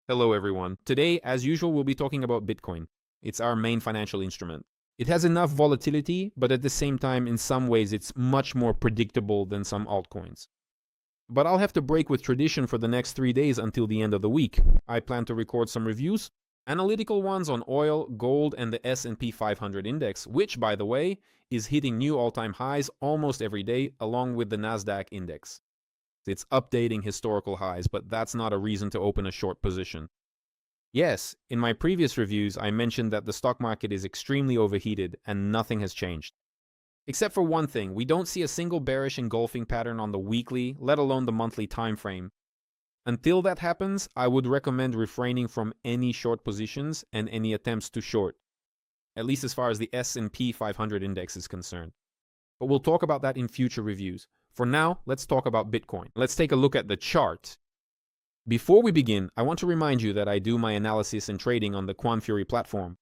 Hello everyone. Today, as usual, we'll be talking about Bitcoin. It's our main financial instrument. It has enough volatility, but at the same time, in some ways, it's much more predictable than some altcoins. But I'll have to break with tradition for the next 3 days until the end of the week. I plan to record some reviews, analytical ones on oil, gold, and the S&P 500 index, which, by the way, is hitting new all-time highs almost every day, along with the Nasdaq index. It's updating historical highs, but that's not a reason to open a short position. Yes, in my previous reviews, I mentioned that the stock market is extremely overheated and nothing has changed. Except for one thing, we don't see a single bearish engulfing pattern on the weekly, let alone the monthly time frame. Until that happens, I would recommend refraining from any short positions and any attempts to short, at least as far as the S&P 500 index is concerned. But we'll talk about that in future reviews. For now, let's talk about Bitcoin. Let's take a look at the chart. Before we begin, I want to remind you that I do my analysis and trading on the Quanfury platform.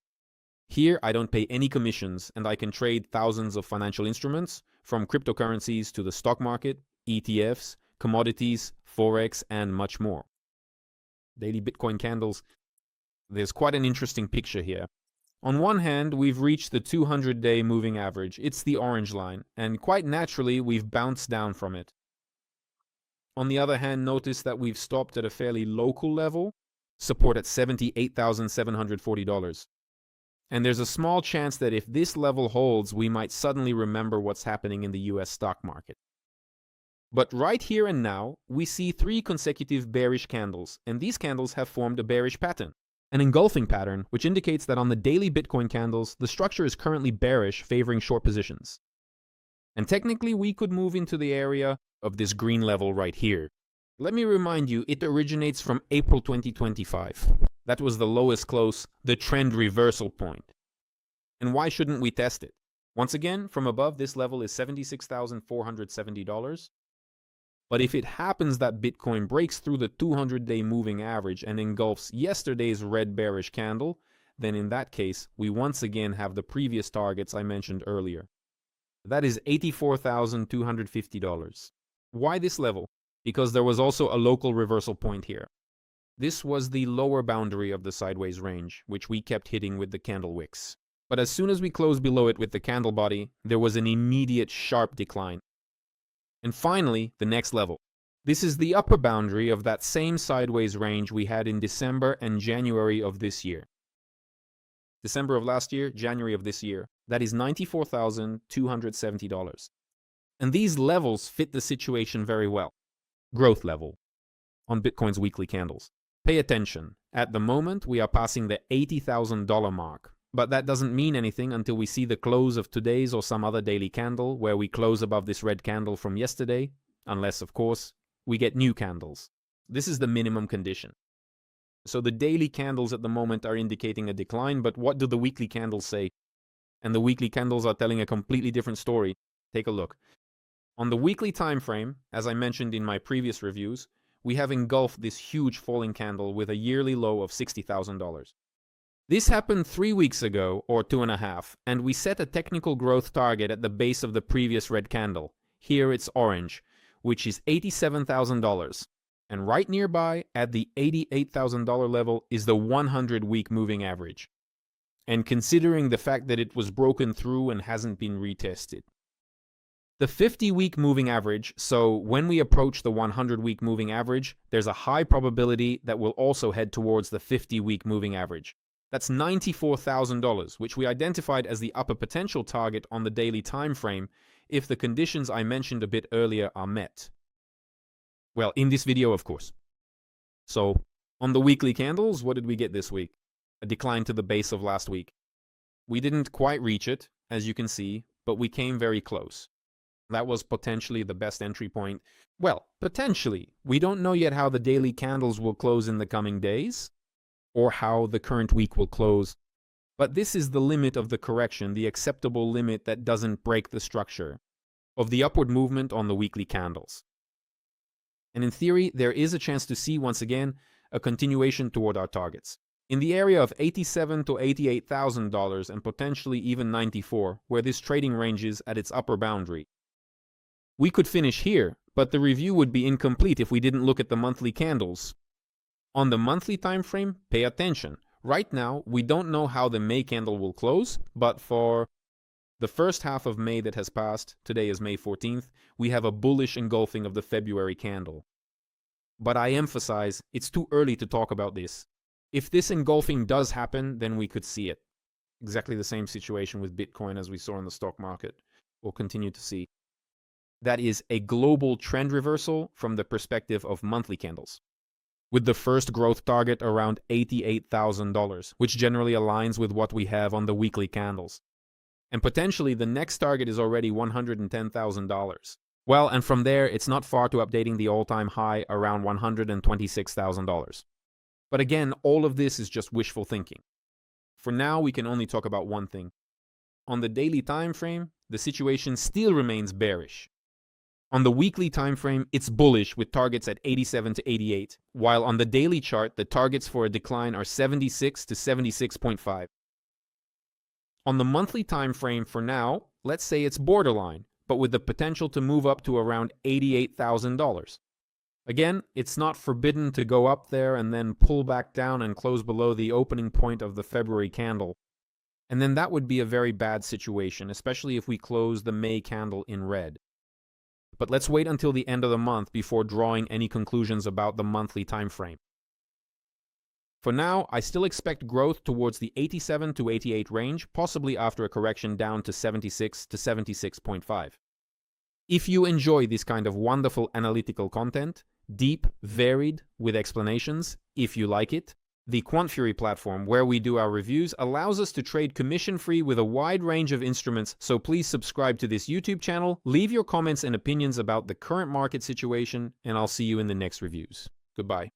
Here, I don't pay any commissions, and I can trade thousands of financial instruments, from cryptocurrencies to the stock market, ETFs, commodities, Forex, and much more. Daily Bitcoin candles. There's quite an interesting picture here. On one hand, we've reached the 200-day moving average. It's the orange line, and quite naturally, we've bounced down from it. On the other hand, notice that we've stopped at a fairly local level, support at $78,740. And there's a small chance that if this level holds, we might suddenly remember what's happening in the US stock market. But right here and now, we see 3 consecutive bearish candles, and these candles have formed a bearish pattern. An engulfing pattern, which indicates that on the daily Bitcoin candles, the structure is currently bearish, favoring short positions. And technically, we could move into the area of this green level right here. Let me remind you, it originates from April 2025. That was the lowest close, the trend reversal point. And why shouldn't we test it? Once again, from above, this level is $76,470. But if it happens that Bitcoin breaks through the 200-day moving average and engulfs yesterday's red bearish candle, then in that case, we once again have the previous targets I mentioned earlier. That is $84,250. Why this level? Because there was also a local reversal point here. This was the lower boundary of the sideways range, which we kept hitting with the candle wicks. But as soon as we closed below it with the candle body, there was an immediate sharp decline. And finally, the next level. This is the upper boundary of that same sideways range we had in December and January of this year. December of last year, January of this year. That is $94,270. And these levels fit the situation very well. Growth level on Bitcoin's weekly candles. Pay attention. At the moment, we are passing the $80,000 mark. But that doesn't mean anything until we see the close of today's or some other daily candle where we close above this red candle from yesterday, unless, of course, we get new candles. This is the minimum condition. So the daily candles at the moment are indicating a decline, but what do the weekly candles say? And the weekly candles are telling a completely different story. Take a look. On the weekly time frame, as I mentioned in my previous reviews, we have engulfed this huge falling candle with a yearly low of $60,000. This happened 3 weeks ago, or 2.5, and we set a technical growth target at the base of the previous red candle. Here it's orange, which is $87,000. And right nearby, at the $88,000 level, is the 100-week moving average. And considering the fact that it was broken through and hasn't been retested. The 50-week moving average, so when we approach the 100-week moving average, there's a high probability that we'll also head towards the 50-week moving average. That's $94,000, which we identified as the upper potential target on the daily time frame if the conditions I mentioned a bit earlier are met. Well, in this video, of course. So, on the weekly candles, what did we get this week? A decline to the base of last week. We didn't quite reach it, as you can see, but we came very close. That was potentially the best entry point. Well, potentially. We don't know yet how the daily candles will close in the coming days, or how the current week will close. But this is the limit of the correction, the acceptable limit that doesn't break the structure of the upward movement on the weekly candles. And in theory, there is a chance to see, once again, a continuation toward our targets. In the area of $87,000 to $88,000 and potentially even $94,000, where this trading range is at its upper boundary. We could finish here, but the review would be incomplete if we didn't look at the monthly candles. On the monthly time frame, pay attention. Right now, we don't know how the May candle will close, but for the first half of May that has passed, today is May 14th, we have a bullish engulfing of the February candle. But I emphasize, it's too early to talk about this. If this engulfing does happen, then we could see it. Exactly the same situation with Bitcoin as we saw in the stock market. We'll continue to see. That is a global trend reversal from the perspective of monthly candles, with the first growth target around $88,000, which generally aligns with what we have on the weekly candles. And potentially the next target is already $110,000. Well, and from there, it's not far to updating the all-time high around $126,000. But again, all of this is just wishful thinking. For now, we can only talk about one thing. On the daily time frame, the situation still remains bearish. On the weekly time frame, it's bullish with targets at 87 to 88, while on the daily chart, the targets for a decline are 76 to 76.5. On the monthly time frame for now, let's say it's borderline, but with the potential to move up to around $88,000. Again, it's not forbidden to go up there and then pull back down and close below the opening point of the February candle. And then that would be a very bad situation, especially if we close the May candle in red. But let's wait until the end of the month before drawing any conclusions about the monthly time frame. For now, I still expect growth towards the 87 to 88 range, possibly after a correction down to 76 to 76.5. If you enjoy this kind of wonderful analytical content, deep, varied, with explanations, if you like it, the QuantFury platform where we do our reviews allows us to trade commission-free with a wide range of instruments, so please subscribe to this YouTube channel, leave your comments and opinions about the current market situation, and I'll see you in the next reviews. Goodbye.